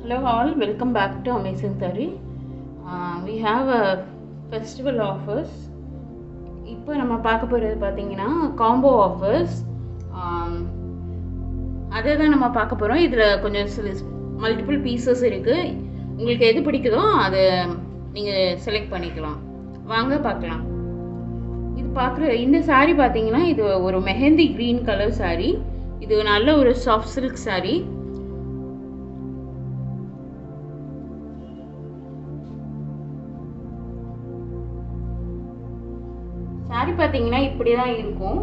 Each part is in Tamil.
Hello all, welcome back to Amazing Saree. We have a festival offers. இப்போ நம்ம பார்க்க போகிறது பார்த்தீங்கன்னா காம்போ ஆஃபர்ஸ். அதை தான் நம்ம பார்க்க போகிறோம். இதில் கொஞ்சம் மல்டிபிள் பீசஸ் இருக்குது. உங்களுக்கு எது பிடிக்குதோ அதை நீங்கள் செலக்ட் பண்ணிக்கலாம். வாங்க பார்க்கலாம். இது பார்க்குற இந்த சாரீ பார்த்தீங்கன்னா இது ஒரு மெஹந்தி க்ரீன் கலர் சாரீ. இது நல்ல ஒரு சாஃப்ட் சில்க் சாரீ. சாரி பார்த்தீங்கன்னா இப்படி தான் இருக்கும்.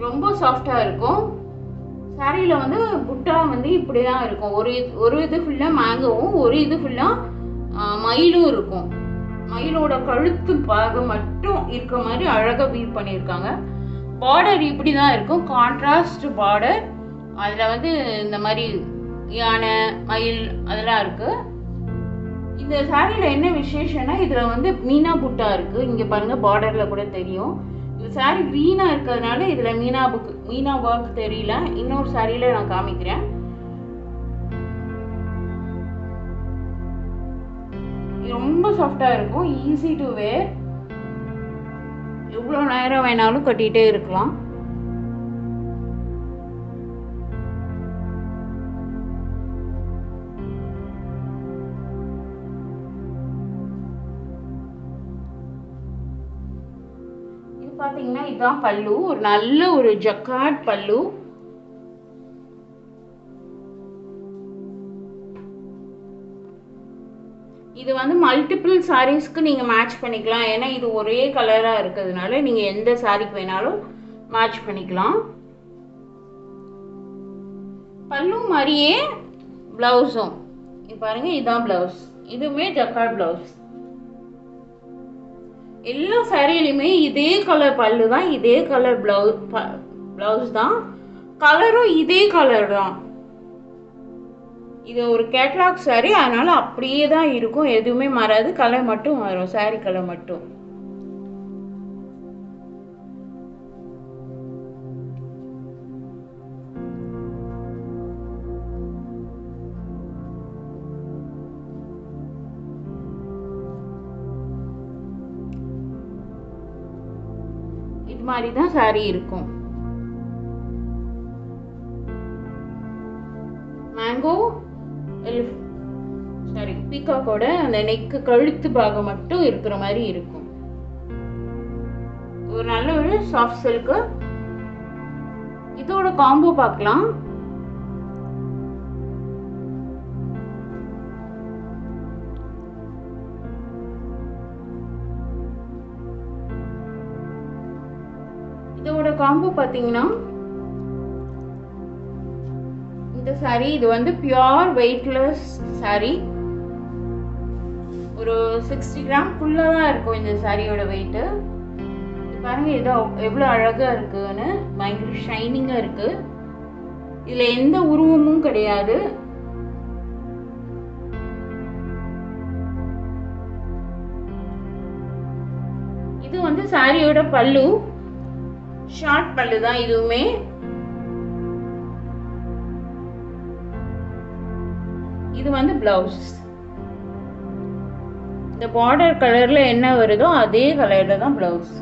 ரொம்ப சாஃப்டாக இருக்கும். சாரியில் வந்து புட்டா வந்து இப்படி தான் இருக்கும். ஒரு இது ஃபுல்லாக மேங்கோவும் ஒரு இது ஃபுல்லாக மயிலும் இருக்கும். மயிலோட கழுத்து பாகம் மட்டும் இருக்க மாதிரி அழகாக வீவ் பண்ணியிருக்காங்க. பார்டர் இப்படி தான் இருக்கும், கான்ட்ராஸ்ட் பார்டர். அதில் வந்து இந்த மாதிரி யானை மயில் அதெல்லாம் இருக்குது. இந்த சாரியில் என்ன விசேஷம்னா இதில் வந்து மீனா புட்டா இருக்குது. இங்கே பாருங்கள், பார்டரில் கூட தெரியும். இந்த சாரி க்ரீனாக இருக்கிறதுனால இதில் மீனா ஒர்க் தெரியல. இன்னொரு சாரியில் நான் காமிக்கிறேன். ரொம்ப சாஃப்டாக இருக்கும், ஈஸி டு வேர். எவ்வளோ நேரம் வேணாலும் கட்டிகிட்டே இருக்கலாம். பார்த்தீங்கன்னா இதுதான் பல்லு. ஒரு நல்ல ஒரு ஜக்கார்ட் பல்லு. இது வந்து மல்டிபிள் சாரீஸ்க்கு நீங்கள் மேட்ச் பண்ணிக்கலாம். ஏன்னா இது ஒரே கலராக இருக்கிறதுனால நீங்கள் எந்த சாரீக்கு வேணாலும் மேட்ச் பண்ணிக்கலாம். பல்லு மாதிரியே ப்ளவுஸும் இது பாருங்க, இதுதான் ப்ளவுஸ். இதுவுமே ஜக்கார்ட் ப்ளவுஸ். எல்லா சாரியிலுமே இதே கலர் பல்லு தான், இதே கலர் ப்ளவுஸ் தான், கலரும் இதே கலர் தான். இது ஒரு கேட்லாக் சாரி, அதனால அப்படியே தான் இருக்கும், எதுவுமே மாறாது. கலர் மட்டும் மாறும், சாரி கலர் மட்டும். இது மாதிரி தான் சாரி இருக்கும். மேங்கோ சாரி பீகாக்கோட அந்த நெக்கு கழுத்து பாகம் மட்டும் இருக்கிற மாதிரி இருக்கும். ஒரு நல்ல ஒரு சாஃப்ட் சில்க். இதோட காம்போ பார்க்கலாம். இதோட காம்போ பார்த்தீங்கன்னா இந்த சாரி இது வந்து பியூர் வெயிட்லெஸ் சாரி. ஒரு 60 கிராம் ஃபுல்லாக தான் இருக்கும் இந்த சாரியோட வெயிட்டு. பாருங்க இதோ எவ்வளோ அழகாக இருக்குன்னு, பயங்கர ஷைனிங்காக இருக்கு. இதில் எந்த உருவமும் கிடையாது. இது வந்து சாரியோட பல்லு, ஷார்ட் பல்லு தான் இதுவுமே. இது வந்து பிளவுஸ். இந்த பார்டர் கலர்ல என்ன வருதோ அதே கலர்ல தான் பிளவுஸ்.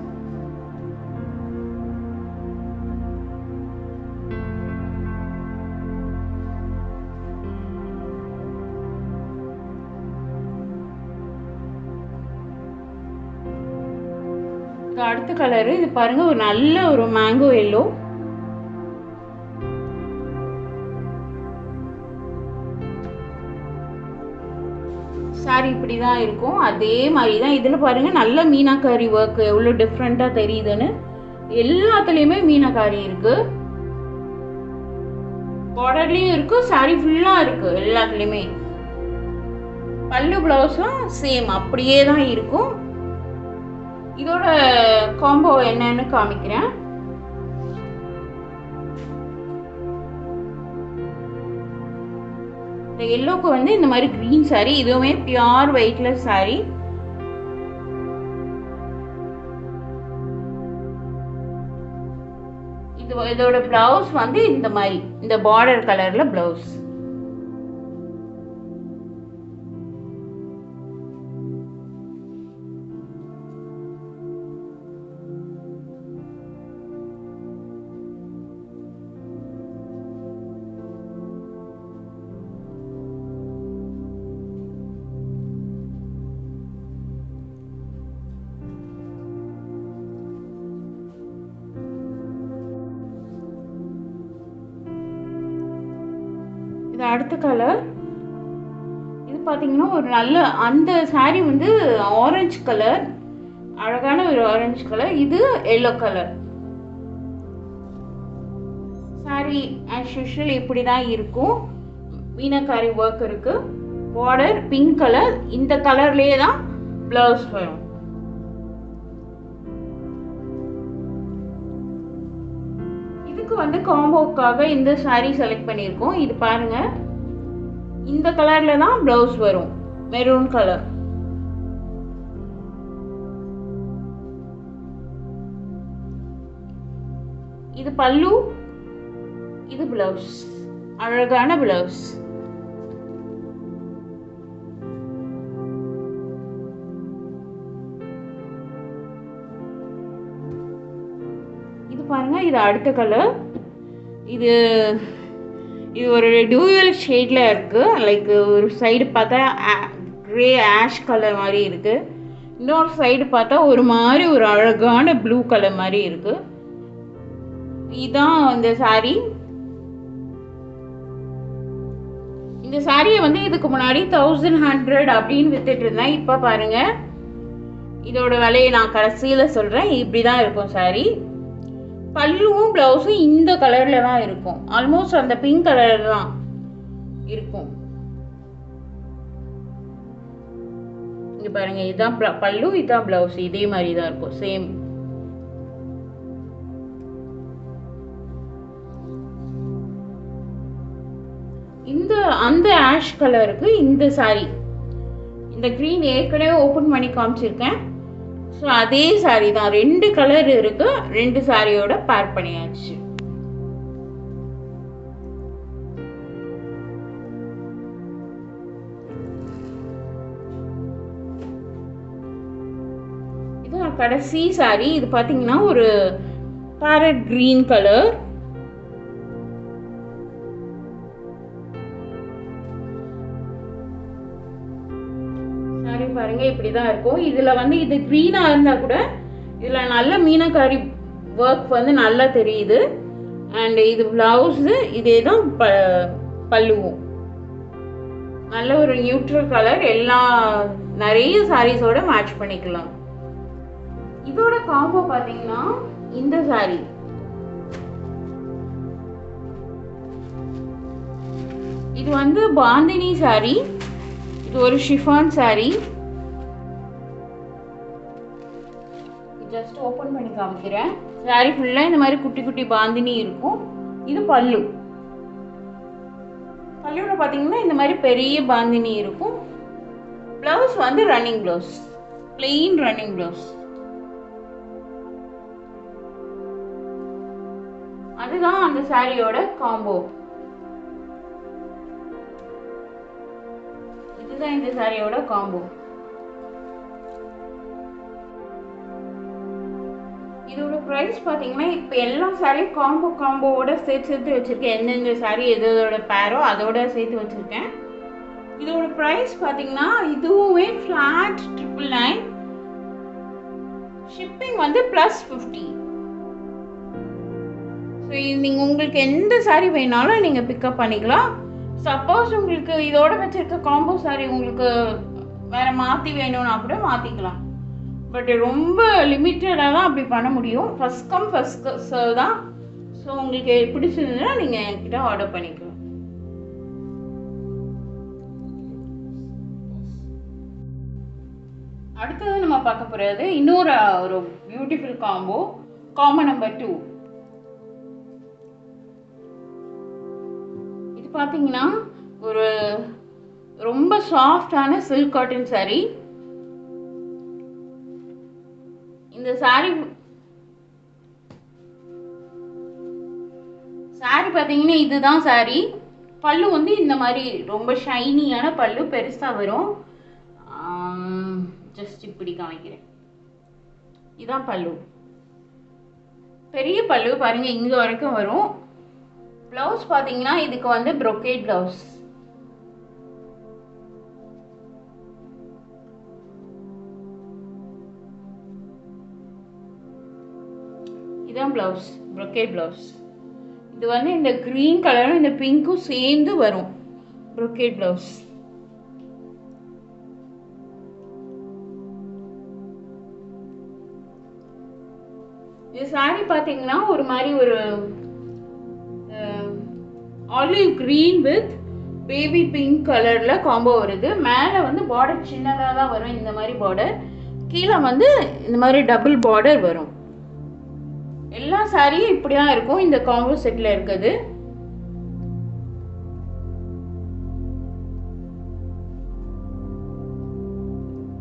அடுத்த கலரு இது பாருங்க, ஒரு நல்ல ஒரு மேங்கோ எல்லோ. சாரி இப்படி தான் இருக்கும், அதே மாதிரி தான். இதில் பாருங்க நல்ல மீனாக்காரி ஒர்க் எவ்வளோ டிஃப்ரெண்ட்டாக தெரியுதுன்னு. எல்லாத்துலேயுமே மீனாக்காரி இருக்கு, பார்டர்லேயும் இருக்கு, சாரி ஃபுல்லாக இருக்கு எல்லாத்துலேயுமே. பல்லு பிளவுஸும் சேம் அப்படியே தான் இருக்கும். இதோட காம்போ என்னன்னு காமிக்கிறேன். இந்த எல்லோக்கு வந்து இந்த மாதிரி கிரீன் சாரி. இதுவுமே பியூர் வெயிட்லெஸ் சாரி. இதோட பிளவுஸ் வந்து இந்த மாதிரி இந்த பார்டர் கலர்ல பிளவுஸ். இது அடுத்த கலர். இது பார்த்தீங்கன்னா ஒரு நல்ல அந்த சாரீ வந்து ஆரஞ்சு கலர், அழகான ஒரு ஆரஞ்சு கலர். இது yellow colour. Sari as usual இப்படி தான் இருக்கும். மீனாக்காரி ஒர்க் இருக்கு. Border pink colour. இந்த கலர்லேயே தான் பிளவுஸ் வரும். இதுக்கு வந்து காம்போக்காக இந்த சாரீ செலக்ட் பண்ணியிருக்கோம். இது பாருங்க, இந்த கலர்ல தான் பிளவுஸ் வரும், மெரூன் கலர். இது பல்லு, இது பிளவுஸ். அழகான பிளவுஸ். இது பாருங்க, இது அடுத்த கலர். இது ஒரு டியூவல் ஷேட்ல இருக்கு. லைக் ஒரு சைடு பார்த்தா கிரே ஆஷ் கலர் மாதிரி இருக்கு, இன்னொரு சைடு பார்த்தா ஒரு மாதிரி ஒரு அழகான ப்ளூ கலர் மாதிரி இருக்கு. இதுதான் அந்த சாரீ. இந்த சாரியை வந்து இதுக்கு முன்னாடி 1100 அப்படின்னு வித்துட்டு இருந்தேன். இப்போ பாருங்க, இதோட விலையை நான் கடைசியில் சொல்றேன். இப்படிதான் இருக்கும் சாரீ. பல்லுவும் பிளவுஸும் இந்த கலர்ல தான் இருக்கும். ஆல்மோஸ்ட் அந்த பிங்க் கலர் தான் இருக்கும். இங்க பாருங்க, இதுதான் பல்லு, இதுதான் பிளவுஸ். இதே மாதிரி தான் இருக்கும், சேம். இந்த அந்த ஆஷ் கலருக்கு இந்த சாரி, இந்த கிரீன் ஏற்கனவே ஓபன் பண்ணி காமிச்சிருக்கேன். ஸோ அதே சாரி தான். 2 கலர் இருக்கு, 2 சாரியோட பேர் பண்ணியாச்சு. இது கடைசி சாரி. இது பாத்தீங்கன்னா ஒரு பேரட் கிரீன் கலர். பாருங்க, இப்படிதான் இருக்கும். இதுல வந்து இது கிரீனா இருந்தா கூட இதுல நல்ல மீனாக்காரி ஒர்க் வந்து நல்லா தெரியுது. அண்ட் இது பிளவுஸ், இதேதான் பல்லுவும். நல்ல ஒரு நியூட்ரல் கலர். எல்லா நிறைய சாரீஸோட மேட்ச் பண்ணிக்கலாம். இதோட காம்போ பாத்தீங்கன்னா இந்த சாரி. இது வந்து பாந்தினி சாரி. இது ஒரு ஷிஃபான் சாரி. ஜஸ்ட் ஓபன் பண்ணி காமிக்கிறேன். சாரி ஃபுல்லா இந்த மாதிரி குட்டி குட்டி பாந்தினி இருக்கும். இது பல்லு. பல்லுல பாத்தீங்கன்னா இந்த மாதிரி பெரிய பாந்தினி இருக்கும். பிளவுஸ் வந்து running blouse, plain running blouse. அதுதான் அந்த சாரியோட காம்போ. இதுதான் இந்த சாரியோட காம்போ. இதோட பிரைஸ் பாத்தீங்கன்னா இப்ப எல்லா சாரியும் காம்போவோட சேர்த்து வச்சிருக்கேன். எந்தெந்த சாரி எதோட பேரோ அதோட சேர்த்து வச்சிருக்கேன். இதோட பிரைஸ் பாத்தீங்கன்னா இதுவுமே ஃபிளாட் 999. ஷிப்பிங் வந்து +50. ஸோ நீங்க உங்களுக்கு எந்த சாரி வேணாலும் நீங்க பிக்கப் பண்ணிக்கலாம். சப்போஸ் உங்களுக்கு இதோட வச்சிருக்க காம்போ சாரி உங்களுக்கு வேற மாத்தி வேணும்னா கூட மாத்திக்கலாம். பட் ரொம்ப லிமிட்டடாக தான் அப்படி பண்ண முடியும். ஃபர்ஸ்ட் கம் ஃபர்ஸ்ட் சர்வ் தான். ஸோ உங்களுக்கு பிடிச்சிருந்ததுன்னா நீங்கள் என்கிட்ட ஆர்டர் பண்ணிக்கலாம். அடுத்தது நம்ம பார்க்க போகிறது இன்னொரு ஒரு பியூட்டிஃபுல் காம்போ, காம்போ நம்பர் 2. இது பார்த்தீங்கன்னா ஒரு ரொம்ப சாஃப்டான சில்க் காட்டன் சாரி. இந்த சாரி பாத்தீங்கன்னா இதுதான் சாரி. பல்லு வந்து இந்த மாதிரி ரொம்ப ஷைனியான பல்லு, பெருசா வரும். ஜஸ்ட் இப்படி காமிக்கிறேன். இதான் பல்லு, பெரிய பல்லு பாருங்க, இங்க வரைக்கும் வரும். பிளவுஸ் பாத்தீங்கன்னா இதுக்கு வந்து ப்ரோகேட் பிளவுஸ். இதான் பிளவுஸ், ப்ரோகேட் பிளவுஸ். இது வந்து இந்த கிரீன் கலரும் இந்த பிங்க்கும் சேர்ந்து வரும். brocade blouse. இந்த saree பாத்தீங்கன்னா ஒரு மாதிரி ஒரு olive green with baby pink கலர்ல காம்போ வருது. மேலே வந்து பார்டர் சின்னதாக தான் வரும், இந்த மாதிரி பார்டர். கீழே வந்து இந்த மாதிரி டபுள் பார்டர் வரும். எல்லா சாரியும் இப்படி தான் இருக்கும் இந்த காம்போ செட்டில் இருக்குது.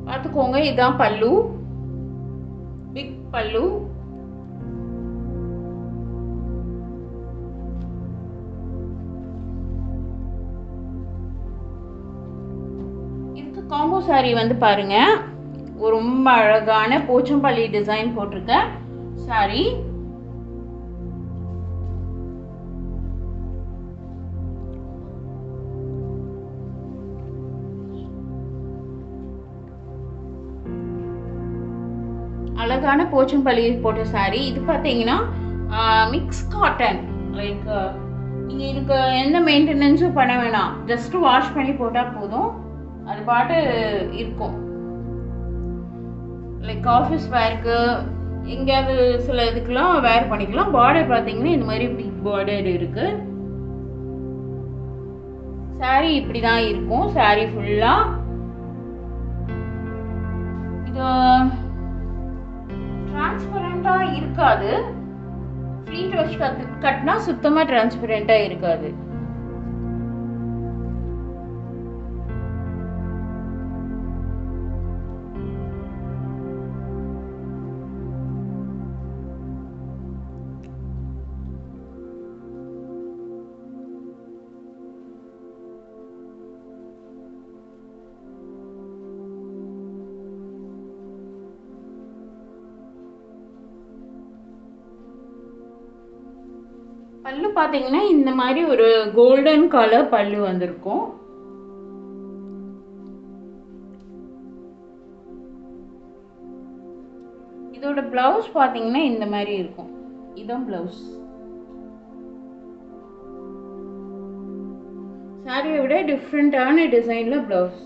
பார்த்துக்கோங்க, இதுதான் பல்லு, பிக் பல்லு. காம்போ சாரி வந்து பாருங்க, ஒரு ரொம்ப அழகான போச்சம்பள்ளி டிசைன் போட்டிருக்க சாரி. அழகான போச்சம்பள்ளி போட்ட சாரி. இது பார்த்தீங்கன்னா மிக்ஸ் காட்டன். லைக் நீங்கள் இதுக்கு எந்த மெயின்டெனன்ஸும் பண்ண வேணாம், ஜஸ்ட் வாஷ் பண்ணி போட்டால் போதும், அது பாட்டு இருக்கும். லைக் ஆஃபீஸ் வேருக்கு எங்கேயாவது சில இதுக்கெல்லாம் வேர் பண்ணிக்கலாம். பார்டர் பார்த்தீங்கன்னா இந்த மாதிரி பிக் பார்டர் இருக்கு. சாரி இப்படி தான் இருக்கும் சாரி ஃபுல்லா. இது டிரான்ஸ்பரண்டா இருக்காது, ஃப்ளீட் வச்சு கட்டினா சுத்தமாக டிரான்ஸ்பரண்டா இருக்காது. பல்லு பார்த்தீங்கன்னா இந்த மாதிரி ஒரு கோல்டன் கலர் பல்லு வந்திருக்கும். இதோட பிளவுஸ் பார்த்தீங்கன்னா இந்த மாதிரி இருக்கும். இதுதான் பிளவுஸ். சாரியை விட டிஃப்ரெண்டான டிசைன்ல பிளவுஸ்.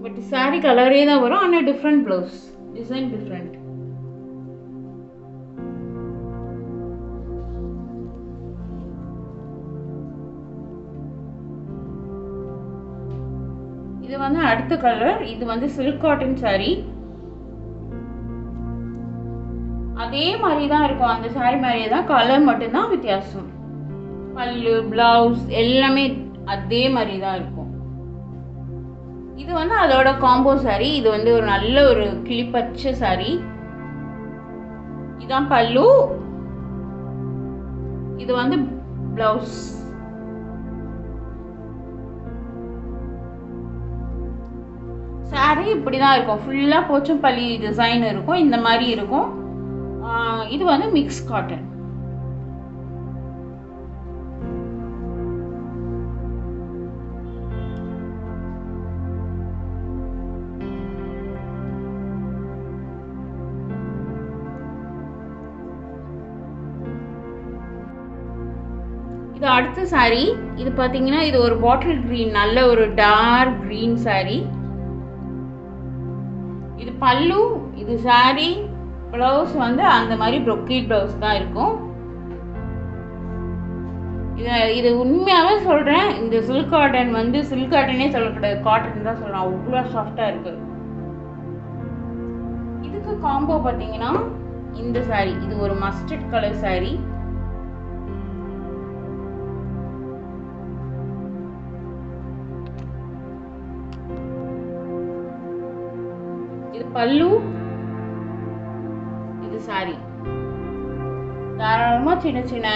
பட் சாரி கலரே தான் வரும், ஆனால் டிஃப்ரெண்ட் ப்ளவுஸ், டிசைன் டிஃப்ரெண்ட். இது வந்து அடுத்த கலர். இது வந்து சில்க் காட்டன் சாரி. அதே மாதிரி தான் இருக்கும், அந்த சாரி மாதிரியே தான், கலர் மட்டும்தான் வித்தியாசம். பல்லு பிளவுஸ் எல்லாமே அதே மாதிரி தான் இருக்கும். இது வந்து அதோட காம்போ சாரி. இது வந்து ஒரு நல்ல ஒரு கிளிப்பச்சை சாரி. இதான் பல்லு, இது வந்து பிளவுஸ். சாரி இப்படிதான் இருக்கும், ஃபுல்லா போச்சம்பள்ளி டிசைன் இருக்கும், இந்த மாதிரி இருக்கும். இது வந்து மிக்ஸ் காட்டன். இது அடுத்த சாரி. இது பார்த்தீங்கன்னா இது ஒரு பாட்டில் கிரீன், நல்ல ஒரு டார்க் கிரீன் சாரி. இது பல்லு, இது சாரி. பிளவுஸ் வந்து அந்த மாதிரி brocade பிளவுஸ் தான் இருக்கும். இது உண்மையாகவே சொல்கிறேன், இந்த சில்க் காட்டன் வந்து சில்க் காட்டனே சொல்லக்கூடாது, காட்டன் தான் சொல்லலாம், அவ்வளோ சாஃப்டாக இருக்கு. இதுக்கு காம்போ பார்த்தீங்கன்னா இந்த சாரி. இது ஒரு மஸ்டர்ட் கலர் சாரி. இது பல்லு, இது சாரி. தாராளமாக சின்ன சின்ன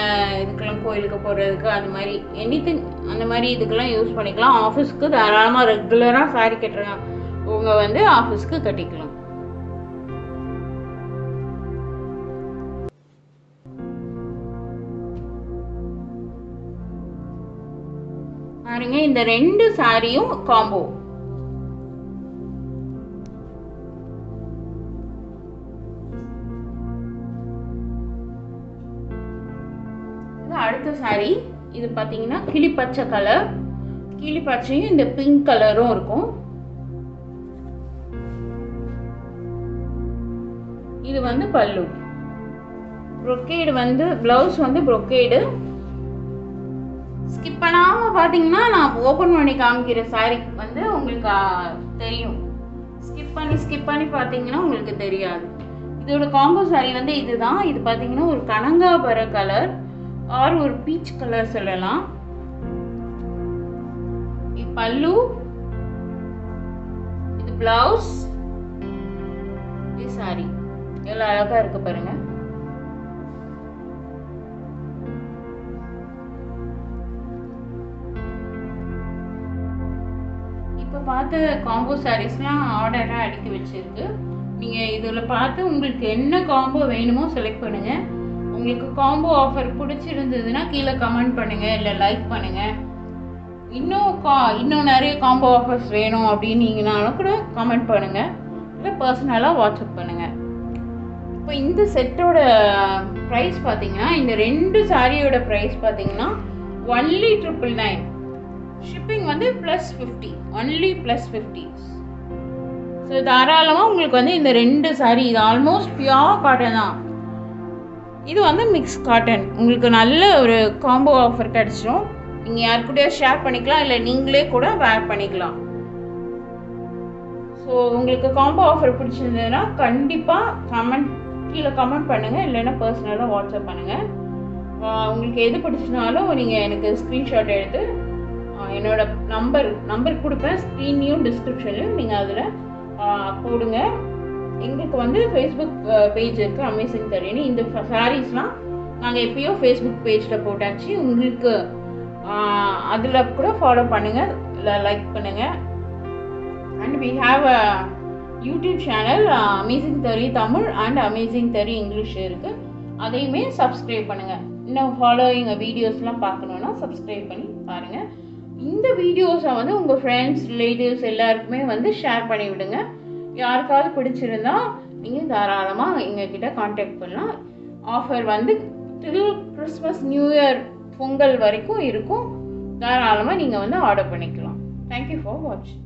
இதுக்கெல்லாம் கோயிலுக்கு போகிறதுக்கு அந்த மாதிரி எனிதிங் அந்த மாதிரி இதுக்கெல்லாம் யூஸ் பண்ணிக்கலாம். ஆஃபீஸ்க்கு தாராளமாக ரெகுலராக சாரி கட்டுறவங்க வந்து ஆஃபீஸ்க்கு கட்டிக்கலாம். பாருங்க, இந்த ரெண்டு சாரியும் காம்போ. அடுத்த saree இது பார்த்தீங்கன்னா கிளிப்பச்சை கலர், கிளிப்பச்சையும் இந்த பிங்க் கலரும் இருக்கும். இது வந்து பல்லு. brocade வந்து blouse வந்து brocade. ஸ்கிப் பண்ணாம பாத்தீங்கன்னா நான் ஓபன் பண்ணி காமிக்கிற saree வந்து உங்களுக்கு தெரியும். ஸ்கிப் பண்ணி பாத்தீங்கன்னா உங்களுக்கு தெரியாது. இதோட காம்போ saree வந்து இதுதான். இது பாத்தீங்கன்னா ஒரு கனகாபர கலர் ஆர் ஒரு பீச் கலர் சொல்லலாம். இது பல்லு, இது பிளவுஸ், இது saree. எவ்வளவு அழகா இருக்கு பாருங்க. இப்போ பார்த்த காம்போ சாரீஸ்லாம் ஆர்டராக அடுக்கி வச்சிருக்கு. நீங்கள் இதில் பார்த்து உங்களுக்கு என்ன காம்போ வேணுமோ செலக்ட் பண்ணுங்கள். உங்களுக்கு காம்போ ஆஃபர் பிடிச்சிருந்ததுன்னா கீழே கமெண்ட் பண்ணுங்கள், இல்லை லைக் பண்ணுங்கள். இன்னும் நிறைய காம்போ ஆஃபர்ஸ் வேணும் அப்படின்னீங்கனாலும் கூட கமெண்ட் பண்ணுங்கள், இல்லை பர்சனலாக வாட்ஸ்அப் பண்ணுங்கள். இப்போ இந்த செட்டோட ப்ரைஸ் பார்த்தீங்கன்னா, இந்த 2 சாரியோட ப்ரைஸ் பார்த்தீங்கன்னா only 999. ஷிப்பிங் வந்து +50, only +50. ஸோ தாராளமாக உங்களுக்கு வந்து இந்த 2 சாரி, இது ஆல்மோஸ்ட் பியோர் காட்டன் தான். இது வந்து மிக்ஸ் காட்டன். உங்களுக்கு நல்ல ஒரு காம்போ ஆஃபர் கிடச்சிடும். நீங்கள் யாருக்கூடய ஷேர் பண்ணிக்கலாம், இல்லை நீங்களே கூட வேர் பண்ணிக்கலாம். ஸோ உங்களுக்கு காம்போ ஆஃபர் பிடிச்சிருந்ததுன்னா கண்டிப்பாக கீழே கமெண்ட் பண்ணுங்கள், இல்லைன்னா பர்சனலாக வாட்ஸ்அப் பண்ணுங்கள். உங்களுக்கு எது பிடிச்சினாலும் நீங்கள் எனக்கு ஸ்க்ரீன்ஷாட் எடுத்து என்னோட நம்பர் கொடுப்பேன், ஸ்க்ரீன்லையும் டிஸ்கிரிப்ஷன்லையும் நீங்கள் அதில் போடுங்க. எங்களுக்கு வந்து ஃபேஸ்புக் பேஜ் இருக்குது, அமேசிங் தரீன்னு. இந்த சாரீஸ்லாம் நாங்கள் எப்பயோ ஃபேஸ்புக் பேஜில் போட்டாச்சு. உங்களுக்கு அதில் கூட ஃபாலோ பண்ணுங்கள், இல்லை லைக் பண்ணுங்கள். And we have a YouTube channel amazing தரி தமிழ் அண்ட் அமேசிங் தரி இங்கிலீஷ் இருக்குது. அதையுமே சப்ஸ்கிரைப் பண்ணுங்கள். இன்னும் ஃபாலோயிங் வீடியோஸ்லாம் பார்க்கணுன்னா சப்ஸ்கிரைப் பண்ணி பாருங்கள். இந்த வீடியோஸை வந்து உங்கள் ஃப்ரெண்ட்ஸ், ரிலேட்டிவ்ஸ் எல்லாருக்குமே வந்து ஷேர் பண்ணி விடுங்க. யாருக்காவது பிடிச்சிருந்தா நீங்கள் தாராளமாக எங்ககிட்ட காண்டாக்ட் பண்ணலாம். ஆஃபர் வந்து டில் கிறிஸ்மஸ், நியூ இயர், பொங்கல் வரைக்கும் இருக்கும். தாராளமாக நீங்கள் வந்து ஆர்டர் பண்ணிக்கலாம். தேங்க்யூ ஃபார் வாட்சிங்.